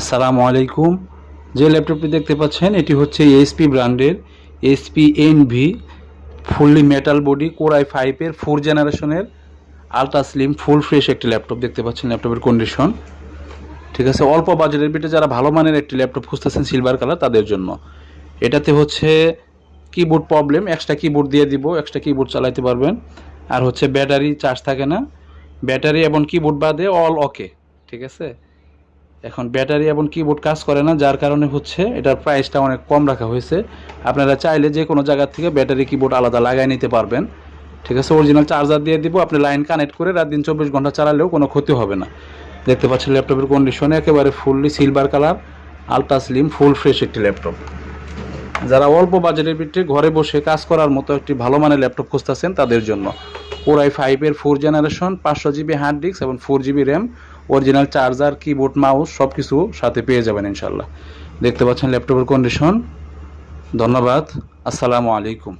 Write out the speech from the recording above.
আসসালামু আলাইকুম। যে ল্যাপটপটি দেখতে পাচ্ছেন এটি হচ্ছে এইচপি ব্র্যান্ডের HP NV fully metal body core i5 এর 4 জেনারেশনের আলট্রা স্লিম ফুল ফ্রেশ একটি ল্যাপটপ দেখতে পাচ্ছেন। ল্যাপটপের কন্ডিশন ঠিক আছে। অল্প বাজেটের ভিতরে যারা ভালো মানের একটি ল্যাপটপ খুঁজতেছেন সিলভার কালার তাদের জন্য। এটাতে হচ্ছে কিবোর্ড প্রবলেম, এক্সট্রা কিবোর্ড দিয়ে দিব, এক্সট্রা কিবোর্ড চালাতে পারবেন। আর হচ্ছে ব্যাটারি চার্জ থাকে না, ব্যাটারি এবং কিবোর্ড বাদে অল ওকে ঠিক আছে। এখন ব্যাটারি এবং কিবোর্ড কাজ করে না, যার কারণে হচ্ছে এটার প্রাইসটা অনেক কম রাখা হয়েছে। আপনারা চাইলে যে কোনো জায়গা থেকে ব্যাটারি কিবোর্ড আলাদা লাগাই নিতে পারবেন ঠিক আছে। অরিজিনাল চার্জার দিয়ে দিব, আপনি লাইন কানেক্ট করে রাত দিন 24 ঘন্টা চালালেও কোনো ক্ষতি হবে না। দেখতে পাচ্ছেন ল্যাপটপের কন্ডিশনে একেবারে fully silver colour ultra slim full fresh একটি ল্যাপটপ। যারা অল্প বাজেটের ভিতরে ঘরে বসে কাজ করার মতো একটি ভালো মানের ল্যাপটপ খুঁজতেছেন তাদের জন্য কোর i5 এর 4 জেনারেশন 500 জিবি হার্ড ডিস্ক এবং 4 GB RAM, original charger, keyboard, mouse সব কিছু সাথে পেয়ে যাবেন ইনশাল্লাহ। দেখতে পাচ্ছেন ল্যাপটপের কন্ডিশন। ধন্যবাদ। আসসালামু আলাইকুম।